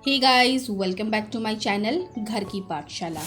Hey guys, welcome back to my channel घर की पाठशाला।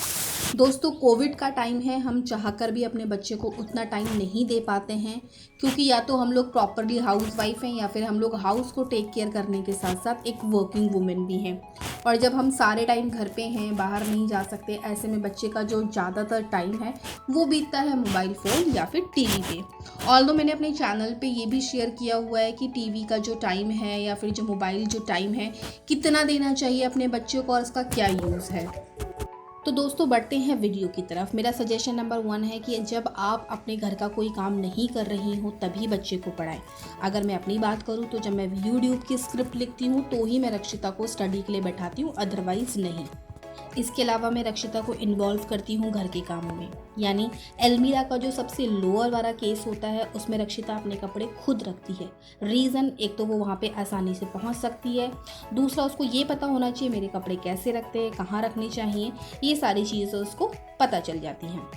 दोस्तों, कोविड का टाइम है। हम चाहकर भी अपने बच्चे को उतना टाइम नहीं दे पाते हैं, क्योंकि या तो हम लोग प्रॉपरली हाउस वाइफ हैं या फिर हम लोग हाउस को टेक केयर करने के साथ साथ एक वर्किंग वुमेन भी हैं। और जब हम सारे टाइम घर पे हैं, बाहर नहीं जा सकते, ऐसे में बच्चे का जो ज़्यादातर टाइम है वो बीतता है मोबाइल फ़ोन या फिर टीवी पे। ऑल्दो मैंने अपने चैनल पे ये भी शेयर किया हुआ है कि टीवी का जो टाइम है या फिर जो मोबाइल जो टाइम है कितना देना चाहिए अपने बच्चों को और इसका क्या यूज़ है। तो दोस्तों, बढ़ते हैं वीडियो की तरफ। मेरा सजेशन नंबर 1 है कि जब आप अपने घर का कोई काम नहीं कर रही हो तभी बच्चे को पढ़ाएं। अगर मैं अपनी बात करूं तो जब मैं यूट्यूब की स्क्रिप्ट लिखती हूं तो ही मैं रक्षिता को स्टडी के लिए बैठाती हूं, अदरवाइज़ नहीं। इसके अलावा मैं रक्षिता को इन्वॉल्व करती हूँ घर के कामों में। यानी एल्मीरा का जो सबसे लोअर वाला केस होता है उसमें रक्षिता अपने कपड़े खुद रखती है। रीज़न, एक तो वो वहाँ पे आसानी से पहुँच सकती है, दूसरा उसको ये पता होना चाहिए मेरे कपड़े कैसे रखते हैं, कहाँ रखने चाहिए, ये सारी चीज़ें उसको पता चल जाती हैं।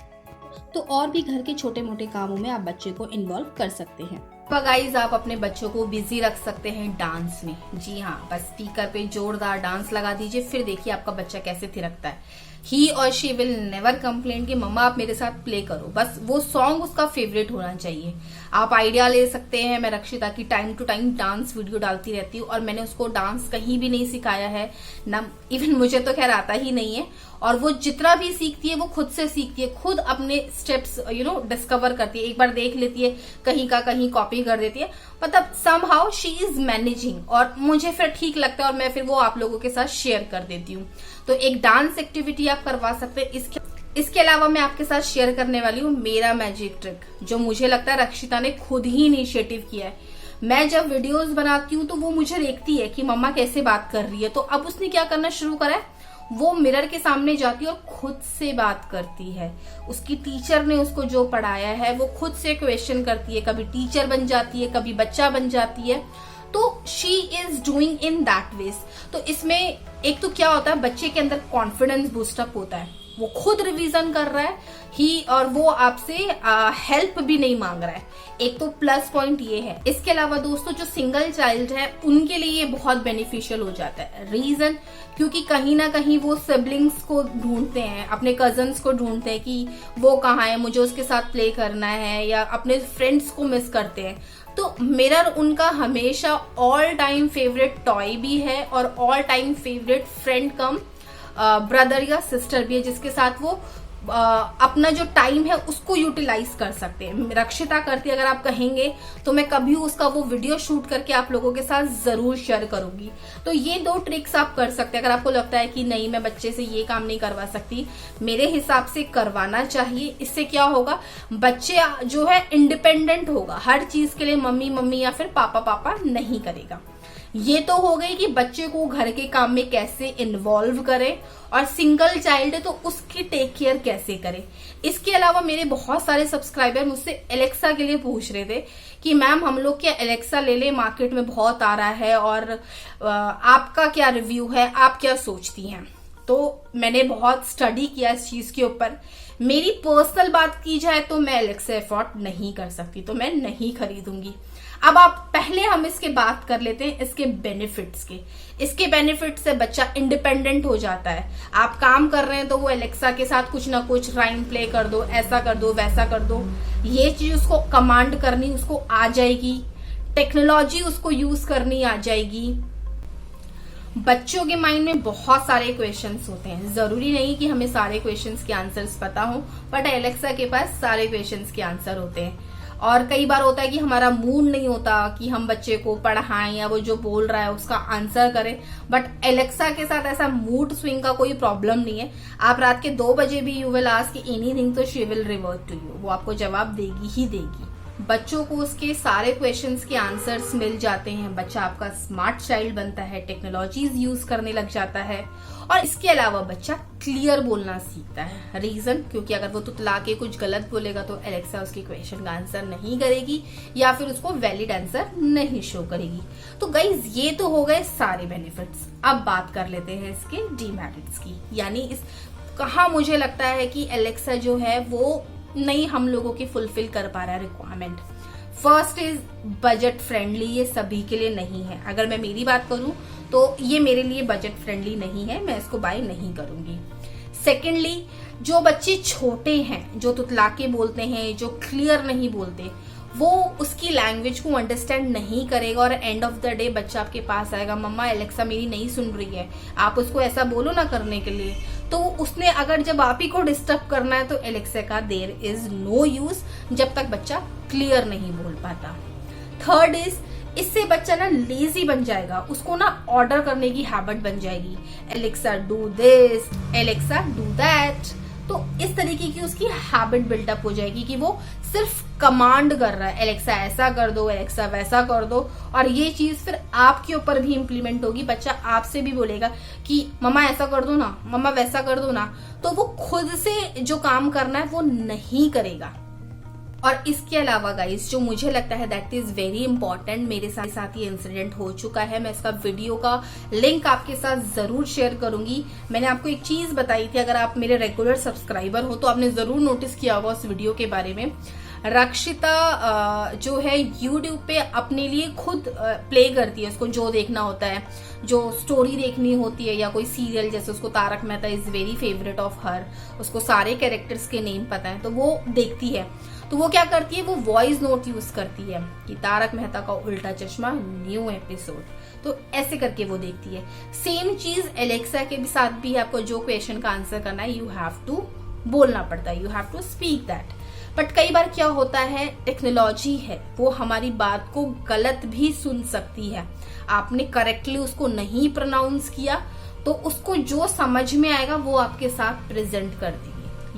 तो और भी घर के छोटे मोटे कामों में आप बच्चे को इन्वॉल्व कर सकते हैं। गाइस, आप अपने बच्चों को बिजी रख सकते हैं डांस में। जी हाँ, बस स्पीकर पे जोरदार डांस लगा दीजिए, फिर देखिए आपका बच्चा कैसे थिरकता है। ही और शी विल नेवर कंप्लेन कि मम्मा आप मेरे साथ प्ले करो। बस वो सॉन्ग उसका फेवरेट होना चाहिए। आप आइडिया ले सकते हैं। मैं रक्षिता की time to time dance video डालती रहती हूँ और मैंने उसको डांस कहीं भी नहीं सिखाया है ना, इवन मुझे तो खैर आता ही नहीं है। और वो जितना भी सीखती है वो खुद से सीखती है, खुद अपने स्टेप्स डिस्कवर करती है। एक बार देख लेती है, कहीं का कहीं कॉपी कर देती है, मतलब समहाउ शी इज मैनेजिंग। और मुझे फिर ठीक लगता है और मैं फिर वो आप लोगों के साथ शेयर कर देती हूँ। तो एक डांस एक्टिविटी आप करवा सकते हैं। इसके अलावा मैं आपके साथ शेयर करने वाली हूँ मेरा मैजिक ट्रिक, जो मुझे लगता है रक्षिता ने खुद ही इनिशिएटिव किया है। मैं जब वीडियोस बनाती हूँ तो वो मुझे देखती है कि मम्मा कैसे बात कर रही है, तो अब उसने क्या करना शुरू करा है, वो मिरर के सामने जाती है और खुद से बात करती है। उसकी टीचर ने उसको जो पढ़ाया है वो खुद से क्वेश्चन करती है, कभी टीचर बन जाती है, कभी बच्चा बन जाती है। तो she is doing in that ways. तो इसमें एक तो क्या होता है, बच्चे के अंदर कॉन्फिडेंस बूस्टअप होता है, वो खुद रिवीजन कर रहा है ही, और वो आपसे हेल्प भी नहीं मांग रहा है। एक तो प्लस पॉइंट ये है। इसके अलावा दोस्तों, जो सिंगल चाइल्ड है उनके लिए ये बहुत बेनिफिशियल हो जाता है। रीजन, क्योंकि कहीं ना कहीं वो सिबलिंग्स को ढूंढते हैं, अपने कजन्स को ढूंढते हैं कि वो कहाँ है, मुझे उसके साथ प्ले करना है, या अपने फ्रेंड्स को मिस करते हैं। तो मिरर उनका हमेशा ऑल टाइम फेवरेट टॉय भी है और all time favourite friend come brother या सिस्टर भी है, जिसके साथ वो अपना जो टाइम है उसको यूटिलाइज कर सकते हैं। रक्षिता करती है, अगर आप कहेंगे तो मैं कभी उसका वो वीडियो शूट करके आप लोगों के साथ जरूर शेयर करूंगी। तो ये 2 ट्रिक्स आप कर सकते हैं। अगर आपको लगता है कि नहीं, मैं बच्चे से ये काम नहीं करवा सकती, मेरे हिसाब से करवाना चाहिए। इससे क्या होगा, बच्चे जो है इंडिपेंडेंट होगा, हर चीज के लिए मम्मी मम्मी या फिर पापा पापा नहीं करेगा। ये तो हो गई कि बच्चे को घर के काम में कैसे इन्वॉल्व करें, और सिंगल चाइल्ड है तो उसकी टेक केयर कैसे करें। इसके अलावा मेरे बहुत सारे सब्सक्राइबर मुझसे एलेक्सा के लिए पूछ रहे थे कि मैम हम लोग क्या एलेक्सा ले ले, मार्केट में बहुत आ रहा है, और आपका क्या रिव्यू है, आप क्या सोचती हैं। तो मैंने बहुत स्टडी किया इस चीज के ऊपर। मेरी पर्सनल बात की जाए तो मैं एलेक्सा अफोर्ड नहीं कर सकती, तो मैं नहीं खरीदूंगी। अब आप पहले हम इसके बात कर लेते हैं इसके बेनिफिट्स के। इसके बेनिफिट से बच्चा इंडिपेंडेंट हो जाता है। आप काम कर रहे हैं तो वो एलेक्सा के साथ कुछ ना कुछ राइम प्ले कर दो, ऐसा कर दो, वैसा कर दो, ये चीज उसको कमांड करनी उसको आ जाएगी। टेक्नोलॉजी उसको यूज करनी आ जाएगी। बच्चों के माइंड में बहुत सारे क्वेश्चंस होते हैं, जरूरी नहीं कि हमें सारे क्वेश्चंस के आंसर्स पता हो, बट एलेक्सा के पास सारे क्वेश्चंस के आंसर होते हैं। और कई बार होता है कि हमारा मूड नहीं होता कि हम बच्चे को पढ़ाएं या वो जो बोल रहा है उसका आंसर करें, बट एलेक्सा के साथ ऐसा मूड स्विंग का कोई प्रॉब्लम नहीं है। आप रात के 2 बजे भी यू विल आस्क एनीथिंग तो she will revert to you, वो आपको जवाब देगी ही देगी। बच्चों को उसके सारे क्वेश्चंस के आंसर्स मिल जाते हैं, बच्चा आपका स्मार्ट चाइल्ड बनता है, टेक्नोलॉजीज यूज करने लग जाता है। और इसके अलावा बच्चा क्लियर बोलना सीखता है। रीजन, क्योंकि अगर वो तुतला के कुछ गलत बोलेगा तो एलेक्सा उसके क्वेश्चन का आंसर नहीं करेगी या फिर उसको वैलिड आंसर नहीं शो करेगी। तो गाइज, ये तो हो गए सारे बेनिफिट्स। अब बात कर लेते हैं इसके डीमेरिट्स की, यानी कहाँ मुझे लगता है कि एलेक्सा जो है वो नहीं हम लोगों की फुलफिल कर पा रहा है requirement. First is budget friendly, ये सभी के लिए नहीं है। अगर मैं मेरी बात करूं तो ये मेरे लिए बजट फ्रेंडली नहीं है, मैं इसको बाय नहीं करूंगी। सेकेंडली, जो बच्चे छोटे हैं, जो तुतलाके बोलते हैं, जो क्लियर नहीं बोलते, वो उसकी लैंग्वेज को अंडरस्टैंड नहीं करेगा और एंड ऑफ द डे बच्चा आपके पास आएगा, मम्मा एलेक्सा मेरी नहीं सुन रही है, आप उसको ऐसा बोलो ना करने के लिए। तो उसने अगर जब आप ही को डिस्टर्ब करना है तो एलेक्सा का देयर इज नो यूज, जब तक बच्चा क्लियर नहीं बोल पाता। थर्ड इज, इससे बच्चा ना लेजी बन जाएगा, उसको ना ऑर्डर करने की हैबिट बन जाएगी, Alexa do this, Alexa do that. तो इस तरीके की उसकी हैबिट बिल्डअप हो जाएगी कि वो सिर्फ कमांड कर रहा है, एलेक्सा ऐसा कर दो, एलेक्सा वैसा कर दो, और ये चीज फिर आपके ऊपर भी इम्प्लीमेंट होगी। बच्चा आपसे भी बोलेगा कि मम्मा ऐसा कर दो ना, मम्मा वैसा कर दो ना, तो वो खुद से जो काम करना है वो नहीं करेगा। और इसके अलावा गाइस, जो मुझे लगता है दैट इज वेरी इंपॉर्टेंट, मेरे साथ ये इंसिडेंट हो चुका है, मैं इसका वीडियो का लिंक आपके साथ जरूर शेयर करूंगी। मैंने आपको एक चीज बताई थी, अगर आप मेरे रेगुलर सब्सक्राइबर हो तो आपने जरूर नोटिस किया होगा उस वीडियो के बारे में। रक्षिता जो है यूट्यूब पे अपने लिए खुद प्ले करती है, उसको जो देखना होता है, जो स्टोरी देखनी होती है या कोई सीरियल, जैसे उसको Tarak Mehta is very favourite of her, उसको सारे कैरेक्टर्स के नेम पता है, तो वो देखती है। तो वो क्या करती है, वो वॉइस नोट यूज करती है कि तारक मेहता का उल्टा चश्मा न्यू एपिसोड, तो ऐसे करके वो देखती है। सेम चीज एलेक्सा के भी साथ भी है, आपको जो क्वेश्चन का आंसर करना है यू हैव टू बोलना पड़ता है, you have to speak that. But कई बार क्या होता है, टेक्नोलॉजी है, वो हमारी बात को गलत भी सुन सकती है। आपने करेक्टली उसको नहीं प्रोनाउंस किया तो उसको जो समझ में आएगा वो आपके साथ प्रेजेंट कर देगी।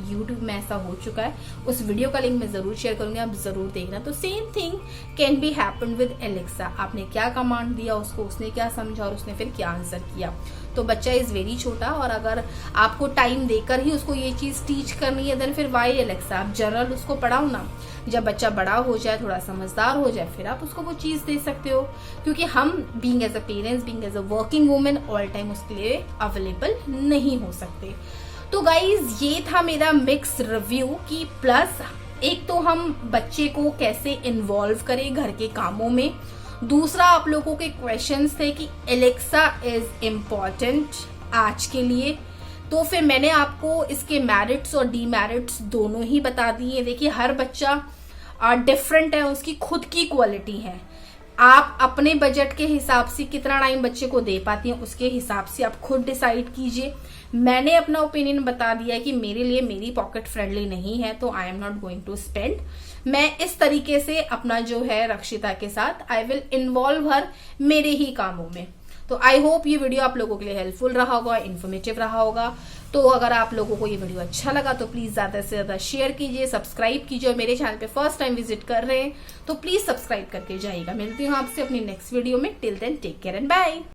YouTube में ऐसा हो चुका है, उस वीडियो का लिंक मैं जरूर शेयर करूंगी, आप जरूर देखना। तो same thing can be happen with Alexa, आपने क्या कमांड दिया उसको, उसने क्या समझा और उसने फिर क्या आंसर किया। तो बच्चा इज वेरी छोटा, और अगर आपको टाइम देकर ही उसको ये चीज टीच करनी है देन फिर वाई एलेक्सा, आप जनरल उसको पढ़ाओ ना। जब बच्चा बड़ा हो जाए, थोड़ा समझदार हो जाए, फिर आप उसको वो चीज दे सकते हो, क्योंकि हम being as a parents, being as a working women all time उसके लिए अवेलेबल नहीं हो सकते। तो गाइज ये था मेरा मिक्स रिव्यू कि प्लस एक तो हम बच्चे को कैसे इन्वॉल्व करें घर के कामों में, दूसरा आप लोगों के क्वेश्चंस थे कि एलेक्सा इज इम्पॉर्टेंट आज के लिए, तो फिर मैंने आपको इसके मेरिट्स और डीमेरिट्स दोनों ही बता दिए। देखिए हर बच्चा डिफरेंट है, उसकी खुद की क्वालिटी है, आप अपने बजट के हिसाब से कितना टाइम बच्चे को दे पाती हैं उसके हिसाब से आप खुद डिसाइड कीजिए। मैंने अपना ओपिनियन बता दिया कि मेरे लिए मेरी पॉकेट फ्रेंडली नहीं है, तो I am not going to spend. मैं इस तरीके से अपना जो है रक्षिता के साथ आई विल इन्वॉल्व हर मेरे ही कामों में। तो आई होप ये वीडियो आप लोगों के लिए हेल्पफुल रहा होगा, इन्फॉर्मेटिव रहा होगा। तो अगर आप लोगों को ये वीडियो अच्छा लगा तो प्लीज ज्यादा से ज्यादा शेयर कीजिए, सब्सक्राइब कीजिए, और मेरे चैनल पे फर्स्ट टाइम विजिट कर रहे हैं तो प्लीज सब्सक्राइब करके जाइएगा। मिलती हूँ आपसे अपनी नेक्स्ट वीडियो में, till then take care and bye.